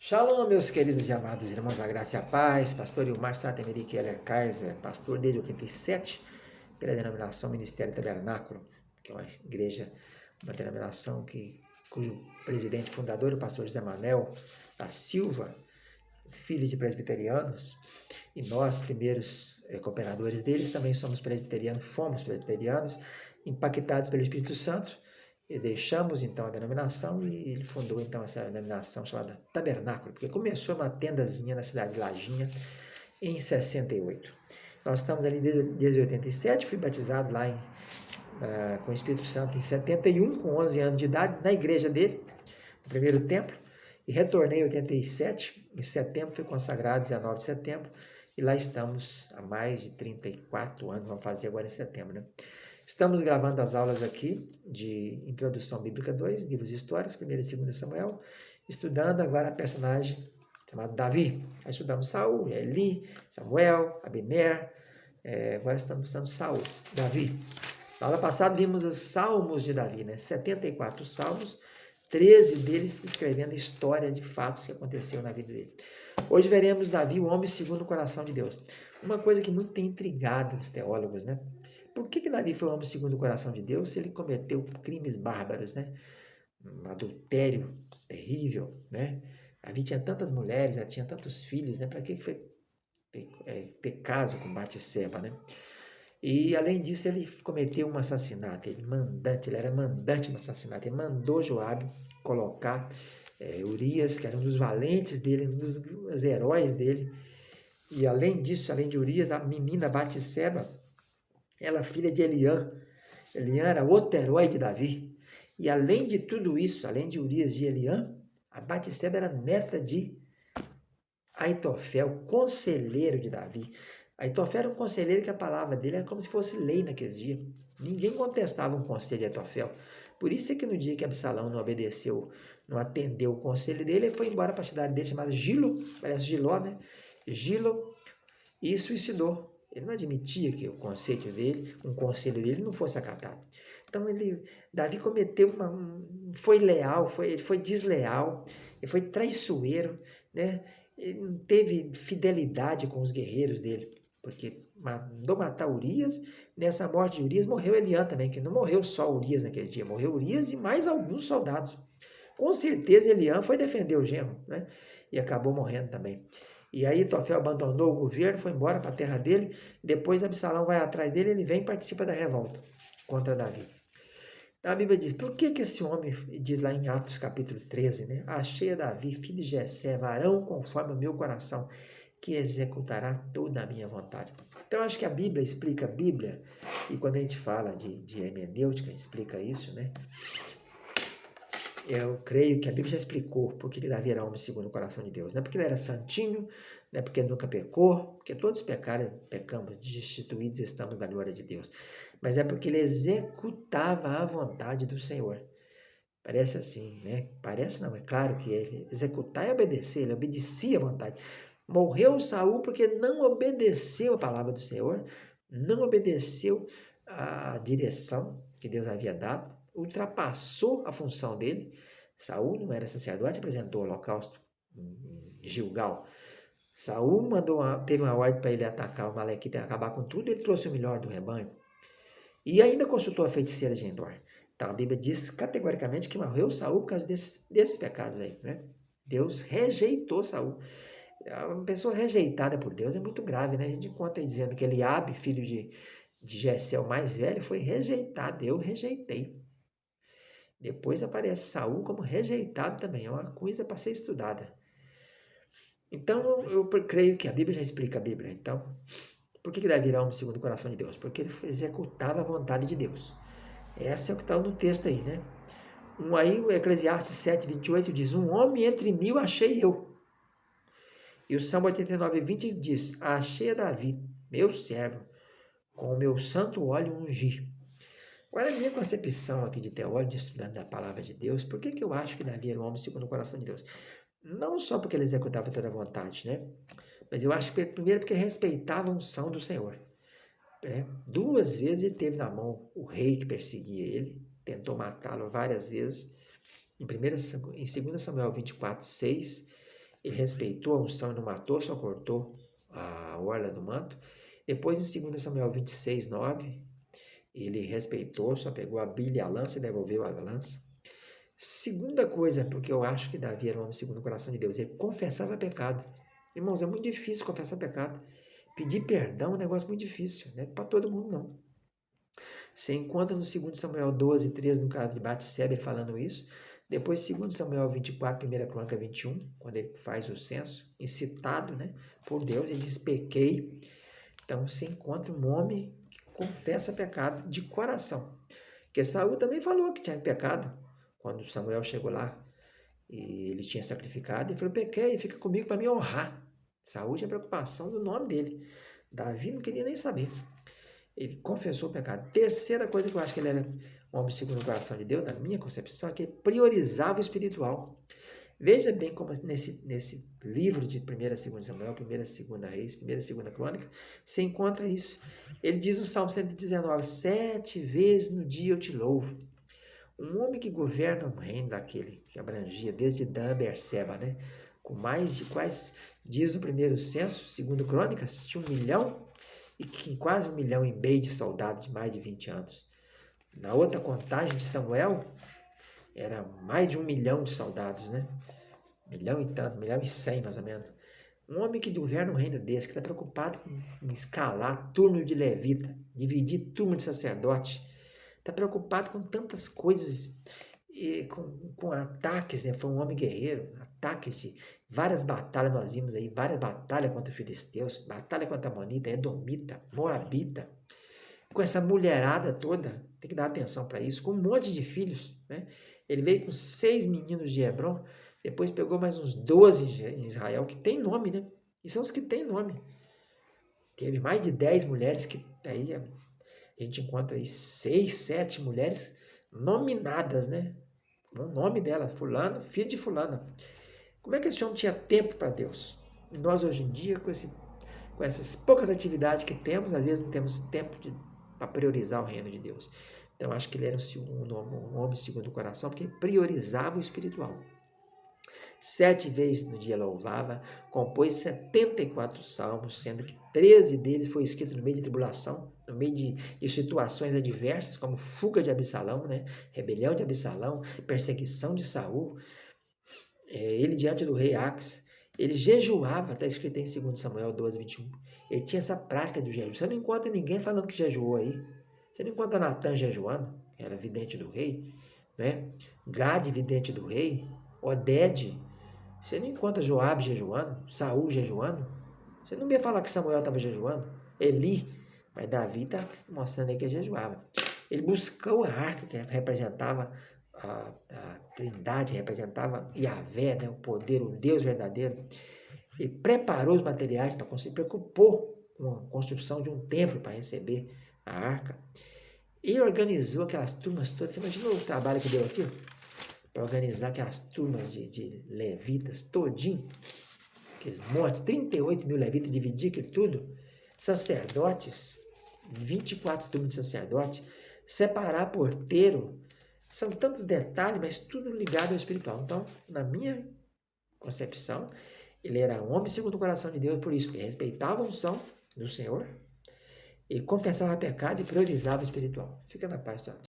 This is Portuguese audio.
Shalom, meus queridos e amados irmãos, a graça e a paz. Pastor Ilmar Satemeri Keller Kaiser, pastor desde 87, pela denominação Ministério Tabernáculo, que é uma igreja, uma denominação cujo presidente fundador é o pastor José Manuel da Silva, filho de presbiterianos, e nós, primeiros cooperadores deles, também somos presbiterianos, fomos presbiterianos, impactados pelo Espírito Santo, e deixamos então a denominação e ele fundou então essa denominação chamada Tabernáculo, porque começou uma tendazinha na cidade de Lajinha em 68. Nós estamos ali desde 87, fui batizado lá com o Espírito Santo em 71, com 11 anos de idade, na igreja dele, no primeiro templo, e retornei em 87, em setembro, fui consagrado 19 de setembro, e lá estamos há mais de 34 anos, vamos fazer agora em setembro, né? Estamos gravando as aulas aqui de Introdução Bíblica 2, livros históricos, 1 e 2 Samuel, estudando agora a personagem chamado Davi. Aí estudamos Saul, Eli, Samuel, Abner, agora estamos estudando Saul, Davi. Na aula passada vimos os salmos de Davi, né? 74 salmos, 13 deles escrevendo a história de fatos que aconteceu na vida dele. Hoje veremos Davi, o homem segundo o coração de Deus. Uma coisa que muito tem intrigado os teólogos, né? Por que Davi foi o homem segundo o coração de Deus se ele cometeu crimes bárbaros, né? Um adultério terrível, né? Davi tinha tantas mulheres, já tinha tantos filhos, né? Para que foi ter caso com Batseba, né? E além disso ele cometeu um assassinato, ele era mandante no assassinato, ele mandou Joabe colocar Urias, que era um dos valentes dele, um dos heróis dele, e além disso, além de Urias, a menina Batseba, ela é filha de Eliã. Eliã era outro herói de Davi. E além de tudo isso, além de Urias e Eliã, a Batseba era neta de Aitofel, conselheiro de Davi. Aitofel era um conselheiro que a palavra dele era como se fosse lei naqueles dias. Ninguém contestava um conselho de Aitofel. Por isso é que no dia que Absalão não obedeceu, não atendeu o conselho dele, ele foi embora para a cidade dele chamada Gilo, parece Giló, né? Gilo, e suicidou. Ele não admitia que um conselho dele não fosse acatado. Então Davi cometeu foi leal, ele foi desleal, ele foi traiçoeiro, né? Ele não teve fidelidade com os guerreiros dele, porque mandou matar Urias. Nessa morte de Urias morreu Eliã também, que não morreu só Urias naquele dia, morreu Urias e mais alguns soldados. Com certeza Eliã foi defender o genro, né? E acabou morrendo também. E aí Tofel abandonou o governo, foi embora para a terra dele. Depois Absalão vai atrás dele, ele vem e participa da revolta contra Davi. A Bíblia diz, por que esse homem, diz lá em Atos capítulo 13, né? Achei a Davi, filho de Jessé, varão conforme o meu coração, que executará toda a minha vontade. Então, acho que a Bíblia explica a Bíblia, e quando a gente fala de hermenêutica, explica isso, né? Eu creio que a Bíblia já explicou por que Davi era homem segundo o coração de Deus. Não é porque ele era santinho, não é porque ele nunca pecou, porque todos pecaram, pecamos, destituídos estamos da glória de Deus. Mas é porque ele executava a vontade do Senhor. Parece assim, né? Parece não, é claro que ele executar e obedecer, ele obedecia a vontade. Morreu Saul porque não obedeceu a palavra do Senhor, não obedeceu a direção que Deus havia dado, ultrapassou a função dele. Saul não era sacerdote, apresentou o holocausto em Gilgal. Saul teve uma ordem para ele atacar o Malequita e acabar com tudo, ele trouxe o melhor do rebanho. E ainda consultou a feiticeira de Endor. Então a Bíblia diz categoricamente que morreu Saul por causa desses pecados aí, né? Deus rejeitou Saul. Uma pessoa rejeitada por Deus é muito grave, né? A gente conta aí dizendo que Eliabe, filho de Jessé, o mais velho, foi rejeitado. Eu rejeitei. Depois aparece Saul como rejeitado também. É uma coisa para ser estudada. Então, eu creio que a Bíblia já explica a Bíblia. Então, por que Davi era homem segundo o coração de Deus? Porque ele executava a vontade de Deus. Essa é o que está no texto aí, né? Aí o Eclesiastes 7:28 diz, um homem entre mil achei eu. E o Salmo 89:20 diz, achei a Davi, meu servo, com o meu santo óleo ungi. Agora, a minha concepção aqui de teólogo, de estudante da palavra de Deus, por que eu acho que Davi era um homem segundo o coração de Deus? Não só porque ele executava toda a vontade, né? Mas eu acho que primeiro porque ele respeitava a unção do Senhor. Né? 2 vezes ele teve na mão o rei que perseguia ele, tentou matá-lo várias vezes. Em 2 Samuel 24:6 Ele respeitou a unção e não matou, só cortou a orla do manto. Depois, em 2 Samuel 26, 9, ele respeitou, só pegou a bilha e a lança e devolveu a lança. Segunda coisa, porque eu acho que Davi era um homem segundo o coração de Deus, ele confessava pecado. Irmãos, é muito difícil confessar pecado. Pedir perdão é um negócio muito difícil, não é para todo mundo não. Você encontra no 2 Samuel 12, 13, no caso de Batseba, ele falando isso. Depois, 2 Samuel 24, 1 Crônica 21, quando ele faz o censo, incitado, né, por Deus, ele diz, pequei. Então, você encontra um homem que confessa pecado de coração. Porque Saul também falou que tinha pecado. Quando Samuel chegou lá, e ele tinha sacrificado, ele falou, pequei, fica comigo para me honrar. Saul tinha preocupação do nome dele. Davi não queria nem saber. Ele confessou o pecado. Terceira coisa que eu acho que ele era um homem segundo o coração de Deus, na minha concepção, é que ele priorizava o espiritual. Veja bem como nesse livro de 1 e 2 Samuel, 1 e 2 Reis, 1 e 2 Crônica, você encontra isso. Ele diz no Salmo 119, 7 vezes no dia eu te louvo. Um homem que governa um reino daquele que abrangia desde Dan a Berseba, né? Com mais de quase, diz no primeiro censo, segundo Crônicas, tinha 1 milhão e quase 1,5 milhão de soldados de mais de 20 anos. Na outra contagem de Samuel, era mais de 1 milhão de soldados, né? 1 milhão e tanto, 1 milhão e 100 mais ou menos. Um homem que governa um reino desse, que está preocupado em escalar turno de levita, dividir turno de sacerdote, está preocupado com tantas coisas, com ataques, né? Foi um homem guerreiro, ataques de várias batalhas nós vimos aí, várias batalhas contra os filisteus, batalha contra a Amonita, Edomita, Moabita, com essa mulherada toda, tem que dar atenção para isso, com um monte de filhos, né? Ele veio com 6 meninos de Hebron, depois pegou mais uns 12 em Israel, que tem nome, né? E são os que têm nome. Teve mais de 10 mulheres, que aí a gente encontra aí 6, 7 mulheres nominadas, né? O nome dela, fulano, filho de fulana. Como é que esse homem tinha tempo para Deus? E nós hoje em dia, com essas poucas atividades que temos, às vezes não temos tempo para priorizar o reino de Deus. Então, acho que ele era um homem segundo o coração, porque priorizava o espiritual. 7 vezes no dia louvava, compôs 74 salmos, sendo que 13 deles foi escrito no meio de tribulação, no meio de situações adversas, como fuga de Absalão, né? Rebelião de Absalão, perseguição de Saul, ele diante do rei Ax. Ele jejuava, está escrito em 2 Samuel 12, 21. Ele tinha essa prática do jejum. Você não encontra ninguém falando que jejuou aí. Você não encontra Natan jejuando, que era vidente do rei, né? Gade, vidente do rei, Oded. Você não encontra Joabe jejuando, Saul jejuando. Você não vê falar que Samuel estava jejuando, Eli, mas Davi está mostrando aí que ele jejuava. Ele buscou a arca que representava a Trindade, representava Yahvé, né, o poder, o Deus verdadeiro. Ele preparou os materiais para conseguir, preocupou com a construção de um templo para receber a arca. E organizou aquelas turmas todas. Você imagina o trabalho que deu aqui? Para organizar aquelas turmas de levitas todinho. Aqueles montes, 38 mil levitas, dividir aquilo tudo. Sacerdotes, 24 turmas de sacerdote. Separar porteiro. São tantos detalhes, mas tudo ligado ao espiritual. Então, na minha concepção, ele era um homem segundo o coração de Deus, por isso que respeitava a unção do Senhor, ele confessava pecado e priorizava o espiritual. Fica na paz, tchau.